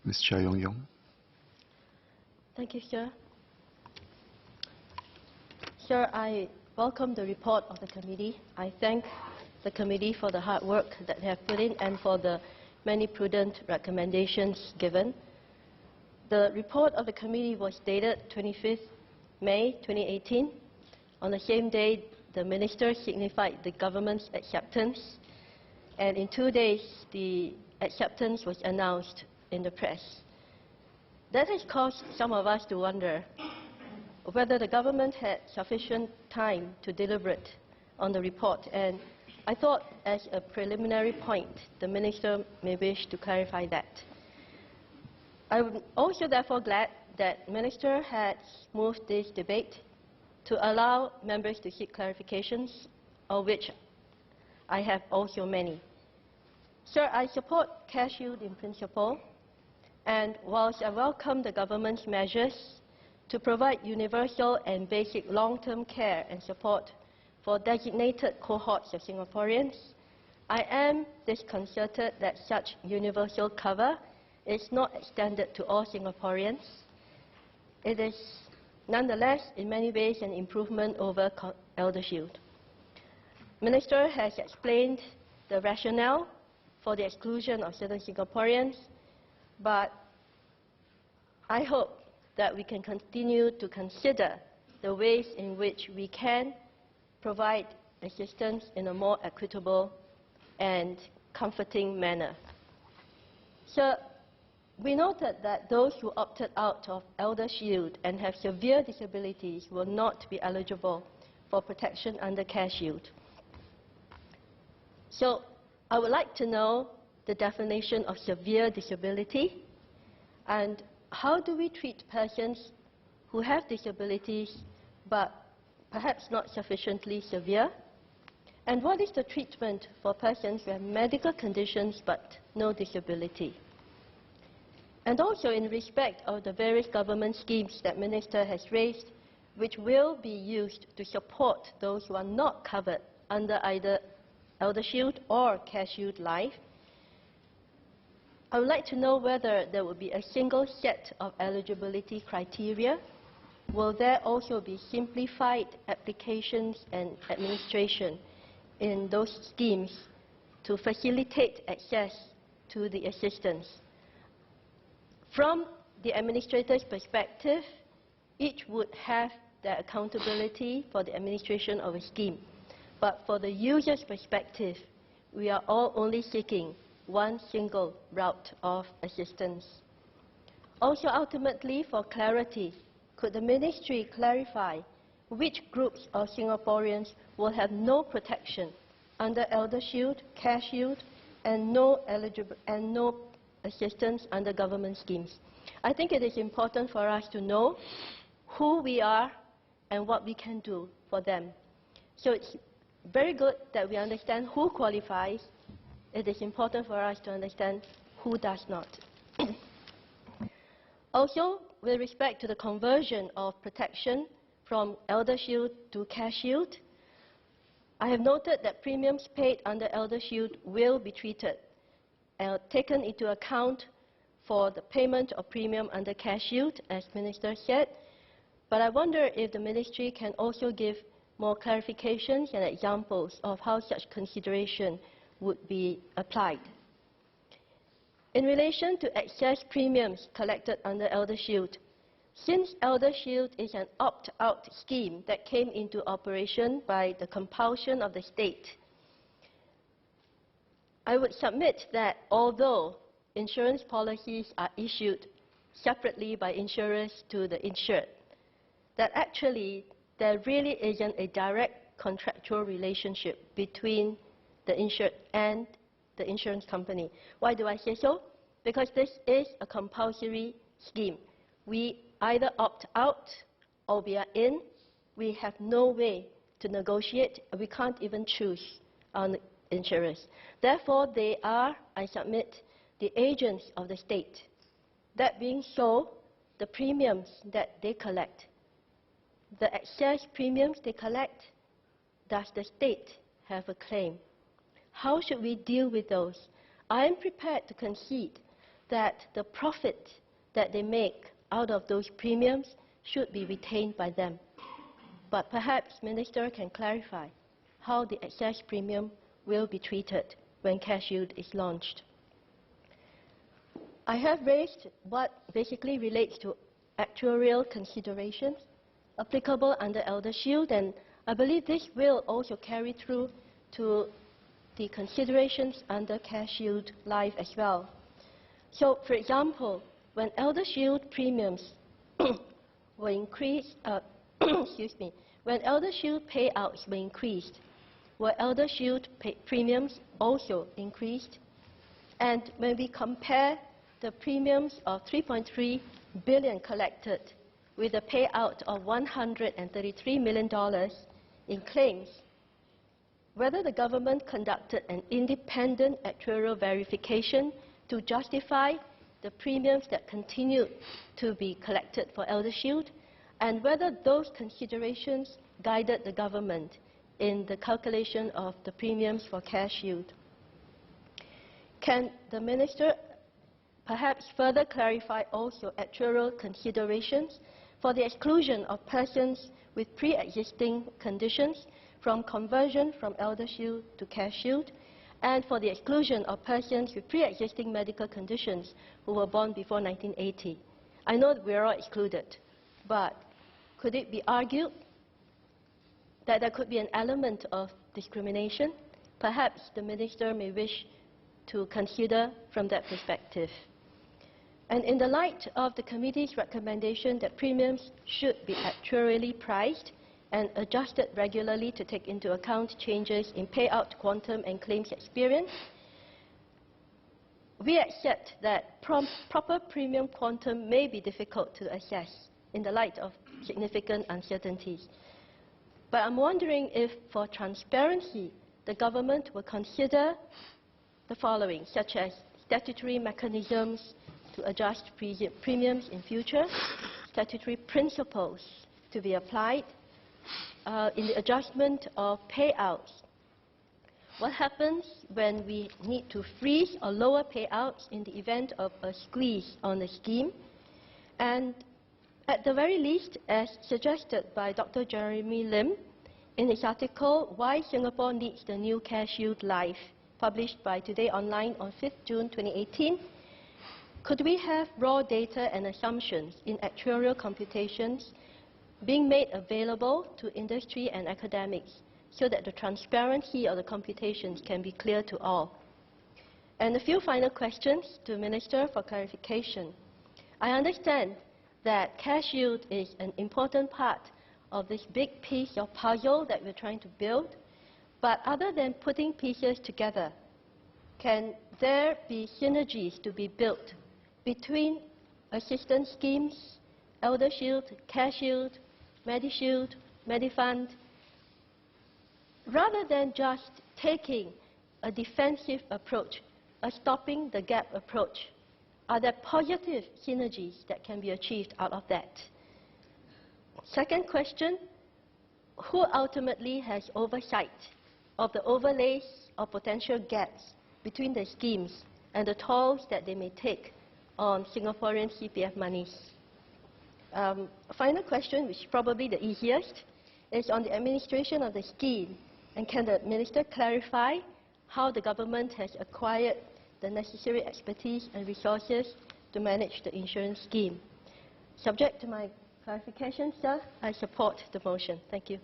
Ms. Chia Yong. Thank you, Sir. Sir, I welcome the report of the committee. I thank the committee for the hard work that they have put in and for the many prudent recommendations given. The report of the committee was dated 25th May 2018. On the same day, the minister signified the government's acceptance, and in 2 days, the acceptance was announced in the press. That has caused some of us to wonder whether the government had sufficient time to deliberate on the report, and I thought as a preliminary point, the minister may wish to clarify that. I'm also therefore glad that the minister had moved this debate to allow members to seek clarifications, of which I have also many. Sir, I support CareShield in principle, and whilst I welcome the government's measures to provide universal and basic long-term care and support for designated cohorts of Singaporeans, I am disconcerted that such universal cover is not extended to all Singaporeans. It is nonetheless in many ways an improvement over ElderShield. Minister has explained the rationale for the exclusion of certain Singaporeans, but I hope that we can continue to consider the ways in which we can provide assistance in a more equitable and comforting manner. So, we noted that those who opted out of ElderShield and have severe disabilities will not be eligible for protection under CareShield. So, I would like to know the definition of severe disability, and how do we treat persons who have disabilities but perhaps not sufficiently severe? And what is the treatment for persons who have medical conditions but no disability? And also in respect of the various government schemes that Minister has raised, which will be used to support those who are not covered under either ElderShield or CareShield Life, I would like to know whether there will be a single set of eligibility criteria. Will there also be simplified applications and administration in those schemes to facilitate access to the assistance? From the administrator's perspective, each would have their accountability for the administration of a scheme. But for the user's perspective, we are all only seeking one single route of assistance. Also, ultimately, for clarity, could the ministry clarify which groups of Singaporeans will have no protection under ElderShield, CareShield, and no assistance under government schemes? I think it is important for us to know who we are and what we can do for them. So it's very good that we understand who qualifies. It is important for us to understand who does not. Also, with respect to the conversion of protection from ElderShield to CareShield, I have noted that premiums paid under ElderShield will be treated taken into account for the payment of premium under CareShield, as Minister said, but I wonder if the Ministry can also give more clarifications and examples of how such consideration would be applied. In relation to excess premiums collected under ElderShield, since ElderShield is an opt-out scheme that came into operation by the compulsion of the state, I would submit that although insurance policies are issued separately by insurers to the insured, that actually there really isn't a direct contractual relationship between the insured and the insurance company. Why do I say so? Because this is a compulsory scheme. We either opt out or we are in. We have no way to negotiate. We can't even choose our insurers. Therefore, they are, I submit, the agents of the state. That being so, the premiums that they collect, the excess premiums they collect, does the state have a claim? How should we deal with those? I am prepared to concede that the profit that they make out of those premiums should be retained by them. But perhaps Minister can clarify how the excess premium will be treated when CareShield is launched. I have raised what basically relates to actuarial considerations applicable under ElderShield, and I believe this will also carry through to the considerations under CareShield Life as well. So, for example, when ElderShield premiums were increased, when ElderShield payouts were increased, were ElderShield premiums also increased? And when we compare the premiums of 3.3 billion collected with a payout of $133 million in claims, whether the government conducted an independent actuarial verification to justify the premiums that continued to be collected for ElderShield, and whether those considerations guided the government in the calculation of the premiums for CareShield. Can the Minister perhaps further clarify also actuarial considerations for the exclusion of persons with pre-existing conditions from conversion from ElderShield to CareShield, and for the exclusion of persons with pre-existing medical conditions who were born before 1980? I know that we are all excluded, but could it be argued that there could be an element of discrimination? Perhaps the Minister may wish to consider from that perspective. And in the light of the committee's recommendation that premiums should be actuarially priced and adjusted regularly to take into account changes in payout quantum and claims experience, we accept that proper premium quantum may be difficult to assess in the light of significant uncertainties. But I'm wondering if, for transparency, the government will consider the following, such as statutory mechanisms to adjust premiums in future, statutory principles to be applied in the adjustment of payouts. What happens when we need to freeze or lower payouts in the event of a squeeze on the scheme? And at the very least, as suggested by Dr. Jeremy Lim in his article, Why Singapore Needs the New CareShield Life, published by Today Online on 5th June 2018, could we have raw data and assumptions in actuarial computations being made available to industry and academics so that the transparency of the computations can be clear to all? And a few final questions to Minister for clarification. I understand that CareShield is an important part of this big piece of puzzle that we're trying to build, but other than putting pieces together, can there be synergies to be built between assistance schemes, ElderShield, CareShield, MediShield, MediFund, rather than just taking a defensive approach, a stopping the gap approach? Are there positive synergies that can be achieved out of that? Second question, who ultimately has oversight of the overlays or potential gaps between the schemes and the tolls that they may take on Singaporean CPF monies? Final question, which is probably the easiest, is on the administration of the scheme. And can the Minister clarify how the government has acquired the necessary expertise and resources to manage the insurance scheme? Subject to my clarification, sir, I support the motion. Thank you.